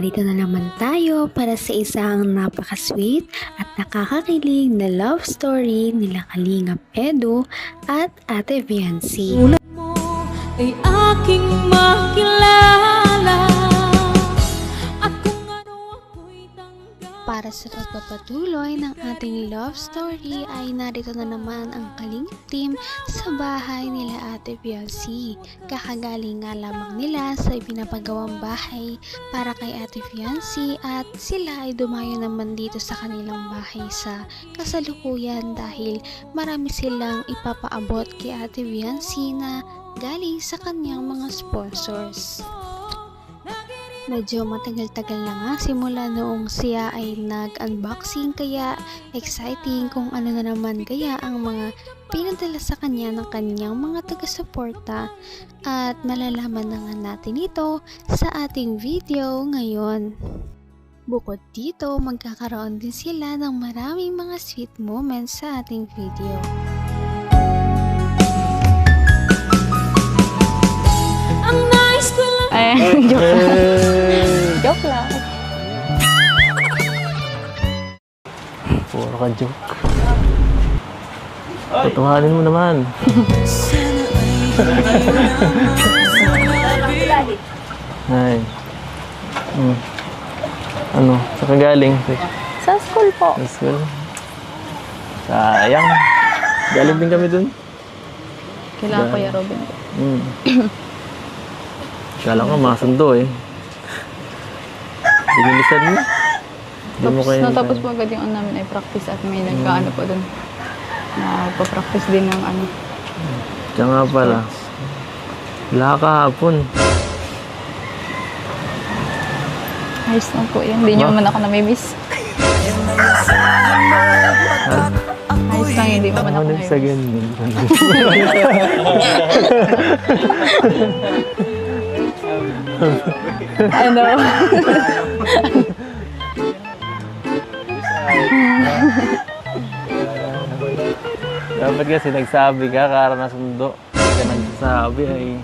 narito na naman tayo para sa isang napaka-sweet at nakakakilig na love story nila Kalingap Edu at Ate Viancy. Tulad mo ay aking makilala at kung ano ako'y tanggap. Para sa pagpapatuloy ng ating love story ay narito na naman ang Kalingap team sa bahay nila Ate Viancy. Kakagaling nga lamang nila sa ipinapagawang bahay para kay Ate Viancy at sila ay dumayo naman dito sa kanilang bahay sa kasalukuyan dahil marami silang ipapaabot kay Ate Viancy na galing sa kanyang mga sponsors. Medyo matagal-tagal na nga simula noong siya ay nag-unboxing kaya exciting kung ano na naman kaya ang mga pinadala sa kanya ng kanyang mga taga-suporta at malalaman na nga natin ito sa ating video ngayon. Bukod dito, magkakaroon din sila ng maraming mga sweet moments sa ating video. Ang nais ko lang Joke lang. Puro ka joke. Patuhanin mo naman. Ay. Ano? Saan ka galing? Sa school po. Sa school? Sayang. Galing din kami dun. Kailangan ko yung Robin. Kala ko masundo eh. Binilisan mo. Hindi mo kayo. Natapos po agad yung ano namin ay practice at may nagkaano po dun. Nagpa-practice din ng ano. Diyan nga pala. Wala kahapon. Ayos lang po yan. Hindi nyo man ako namimiss. Ayos lang, hindi mo man ako Ano sa namimiss. ganyan? Ano? Dapat kasi nagsabi ka, kara na sundo. Hindi ka nagsasabi ay...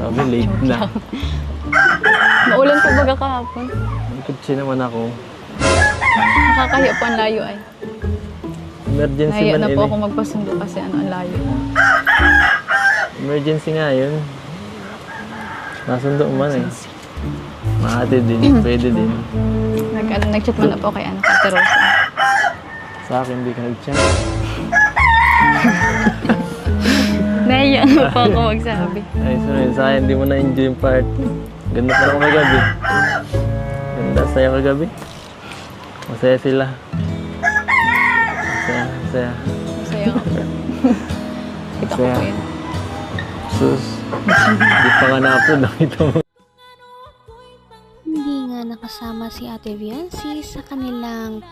Sabi late na. Maulan po baga kahapon. Kutsi naman ako. Nakakahiya po ang layo ay. Emergency Nahiya man na po ini. ako magpasundo kasi ano ang layo. Emergency nga yun. Nasundo man eh. Mahati din, pwede din. Nag-chat man na po kay ano, Ate Rosa. Sa akin, hindi ka nag-chat. Nahiya na po ako magsabi. Ay, sunod sa akin, hindi mo na-enjoy yung party. Ganda pa ako kagabi. Ganda, saya kagabi. Masaya sila. Masaya. Masaya ako. Kita ko Masaya. po yan. Sus. Hindi pa nga na-upload. Nakita mo. Hindi nga nakasama si Ate Viancy sa kanilang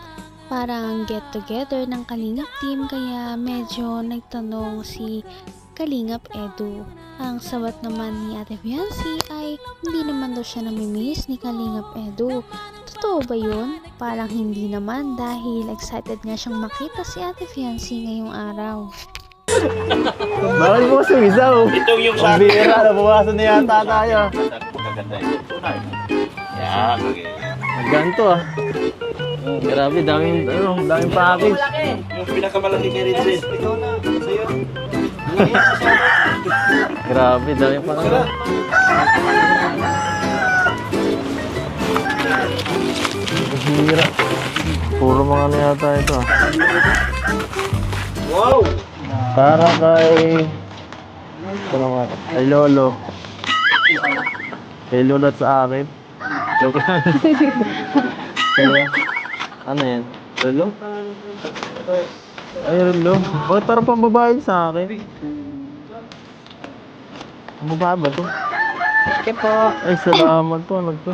parang get-together ng Kalingap team kaya medyo nagtanong si Kalingap Edu. Ang sabat naman ni Ate Viancy ay hindi naman daw siya namimiss ni Kalingap Edu. Totoo ba yun? Parang hindi naman dahil excited nga siyang makita si Ate Viancy ngayong araw. Bakit mo sumisaw? Ito yung sa akin. Bira, nabawasan na yata tayo. Magaganda yung tunay. Yan. Ganto ah. Grabe, daming package. Yung pinakamalaki kay Rinses. Ikaw na. Sa'yo. Grabe, daming package. Hira. Puro mga ano yata ito ah. Wow! Para kay... Ito naman. Kay Lolo. Kay Lolo at sa akin. Joke lang. Kaya, ano yan? Lolo? Ay, Lolo. Bakit parang pambabae sa akin? Pambabae ba to? Okay po. Ay, salamat po. Ano to?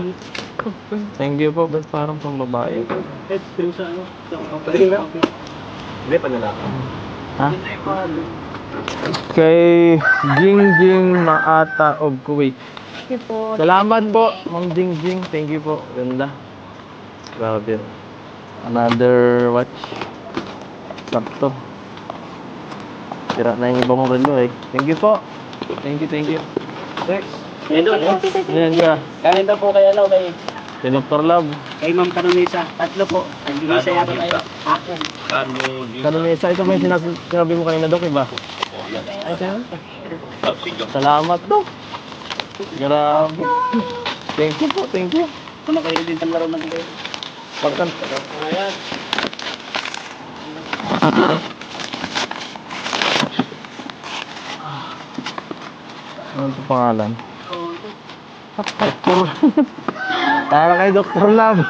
Thank you po. Ba't parang pambabae? Hindi pa nalaki. Ha? Kay Jingjing Maata of Kuwait. Okay po. Salamat po, Ma'am Jingjing. Thank you po. Ganda. Grabe. Another watch. Sakto. Tira na yung ibang relo eh. Thank you po. Thank you. Ngayon doon. Ayan ka. Kain daw po kay ano, kay Si Dr. Love. Kay Ma'am Canonesa, 3 po. Canonesa yata tayo. Kanunesa, ito ba yung sinabi mo kanina, Dok, iba? Ay, sa'yo? Salamat, Dok. Grabe. Thank you po, thank you. Kung kayo din panlaro ng kayo. Pagkan. Ayan. Ano ito pangalan? Para kay Dr. Love.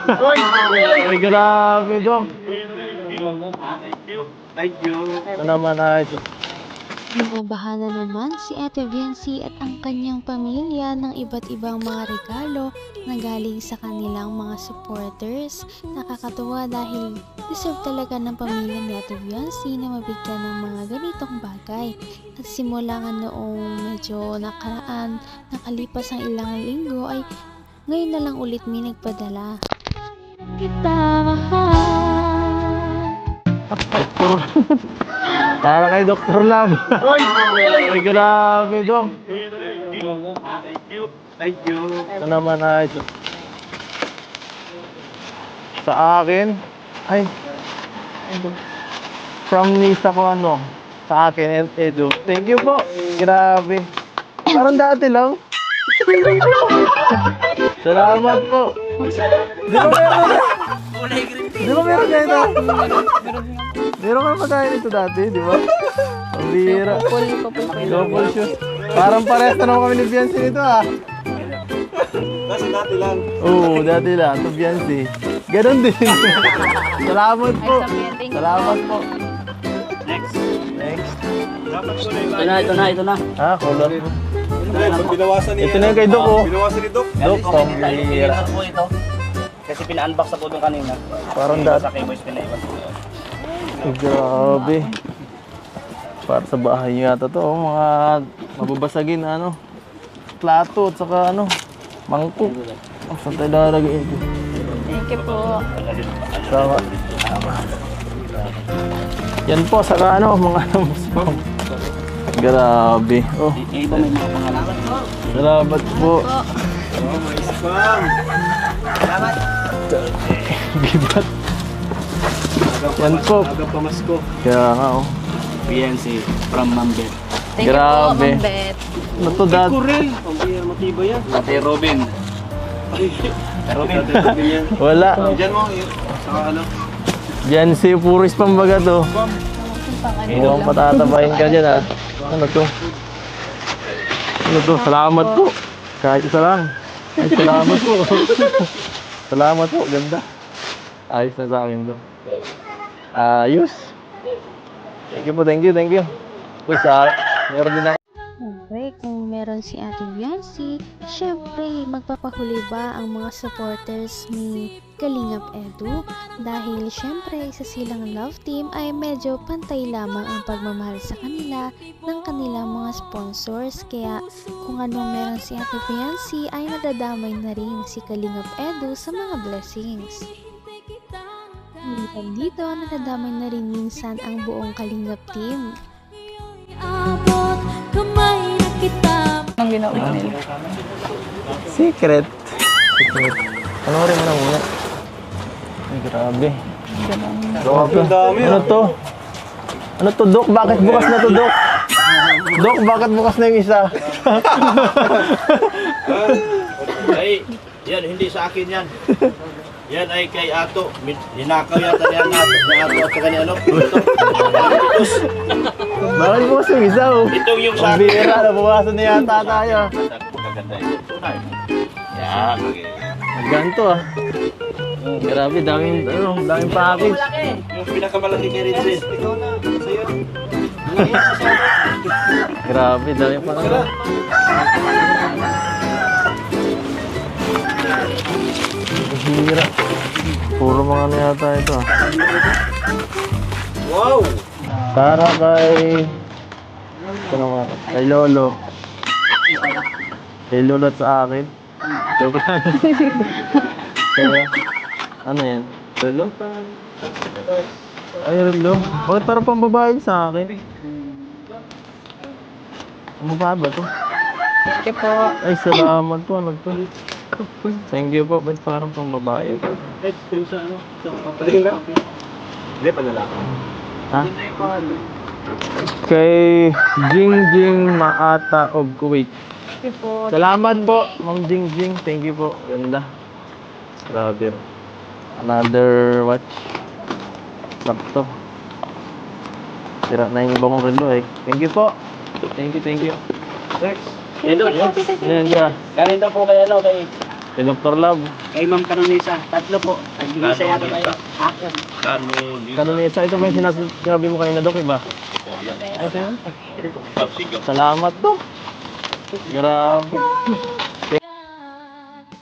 Ay, grabe, Dok. Thank you. Ito naman ay Binabahan na naman si Ate Viency at ang kanyang pamilya ng iba't ibang mga regalo na galing sa kanilang mga supporters. Nakakatuwa dahil deserve talaga ng pamilya ni Ate Viency na mabigyan ng mga ganitong bagay. At simula nga noong medyo nakalipas ang ilang linggo ay ngayon na lang ulit may nagpadala. kita para kay Dr. Love. Ay, grabe, Dok. Thank you. Ito naman ay sa akin. Ay, from Nisa ko ano. Sa akin, Edu. Thank you po. Grabe. Parang dati lang. Salamat po. Di ba meron na ito? Meron ka pa tayo nito dati, di ba? Ang bira. Double shoes. Parang parehas na naman kami ni Biancy nito ah. Kasi dati lang. Oo, dati lang. Ito Biancy. Ganon din. Salamat po. Salamat po. Next. Next. Dapat ko Ito na. Ah, color. Binawasan niya. Ito na yung kay Doc oh. Binawasan ni Doc. Doc, ang bira. po ito. Kasi pina-unbox na po doon kanina. Parang dati. Sa kay Boys pinaiwan. Grabe. Para sa bahay niyo yata to, oh, mga mababasagin na ano. Plato at saka ano, mangkok. Oh, saan tayo lalagay ito? Thank you po. Saka. Yan po, saka ano, mga spam. Grabe. Oh, Yung iba may mga pangalan. salamat po. Oh, may spam. Bibat. Yan po. Aga pamasko. Kaya nga oh. PNC from Mambet. Thank Grabe. you po, Ma'am Bet. Ano to, Dad? Kuril. Ang bira matibay yan. Ate Robin. Dati Robin yan. Wala. Diyan mo. Saka ano. Diyan si Puris pambaga to. Mukhang patatabayin ka dyan ah. Ano to? Ano to? Salamat po. Kahit isa lang. Ay, salamat po. Salamat po. Ganda. Ayos na sa akin to. Ayos. Thank you po. Thank you. Thank you. Uy, meron din ako. Siyempre, kung meron si Ate Viency, syempre, magpapahuli ba ang mga supporters ni Kalingap Edu? Dahil syempre, isa silang love team ay medyo pantay lamang ang pagmamahal sa kanila ng kanilang mga sponsors. Kaya kung anong meron si Ate Viency ay nadadamay na rin si Kalingap Edu sa mga blessings. Dito, nadadamay na rin minsan ang buong Kalingap team. abot kamay na kita. Anong ginawa nila? Secret. Secret. Panoorin mo na muna. Ay, grabe. Grabe ang dami. Ano to? Ano to, Dok? Bakit bukas na to, Dok? Dok, bakit bukas na yung isa? Ay, yan, hindi sa akin yan. Yan ay kay Ato. Ninakaw yata niya ni Ato at saka ni ano. Bakit bukas yung isa, oh? Itong yung sa Ang bira, nabawasan na yata tayo. Maganda ito. Tunay. Yan. Ganto ah. Grabe, daming package. Yung pinakamalaki kay Rinzen. Ikaw na. Sa'yo. Grabe, daming package. Hira. Puro mga ano yata ito ah. Wow! Para kay... Ano nga? Kay Lolo. Kay Lolo at sa akin. Joke lang. Kaya, ano yan? Lolo? Ay, Lolo. Bakit parang pambabae sa akin? Ang babae ba to? Thank you po. Ay, salamat po. Ano to? Thank you po. Ba't parang pang babae? Sa ano? Sa papaling lang. Hindi, panalaki. Ha? Kay Jingjing Maata of Kuwait. Salamat po, Ma'am Jingjing. Thank you po. Ganda. Grabe. Another watch. Laptop. Sira na yung iba kong relo eh. Thank you po. Thank you. Next. Ito, Yan ka. galing daw po kay ano, kay Dr. Love. Ma'am Canonisa. Tatlo po. Nag-isa yata tayo. Kanunisa, ito ba yung sinabi mo kanina, Dok, iba? Ay, ito yun. Salamat, Dok. Grabe.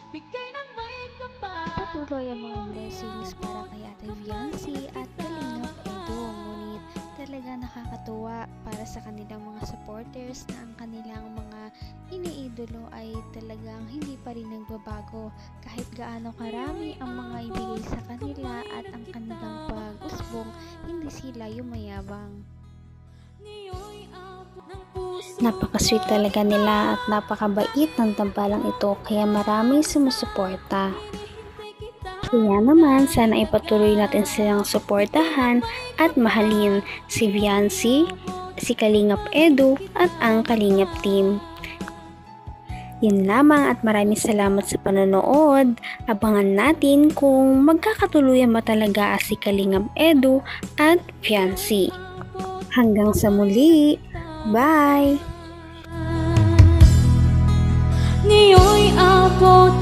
Bigay ng may kapal. Patuloy ang mga blessings para kay Ate Viancy at Kalingap Edo. Ngunit talaga nakakatuwa para sa kanilang mga supporters na ang kanilang mga iniidolo ay talagang hindi pa rin nagbabago kahit gaano karami ang mga ibigay sa kanila at ang kanilang pag-usbong, hindi sila yumayabang. Ngayon'y abot ng puso. Napaka-sweet talaga nila at napakabait ng tambalang ito kaya maraming sumusuporta. Kaya naman sana ipatuloy natin silang suportahan at mahalin si Viancy, si Kalingap Edu at ang Kalingap team. Yun lamang at maraming salamat sa panonood. Abangan natin kung magkakatuluyan ba talaga si Kalingap Edu at Viancy. Hanggang sa muli. Bye! Ngayon'y abot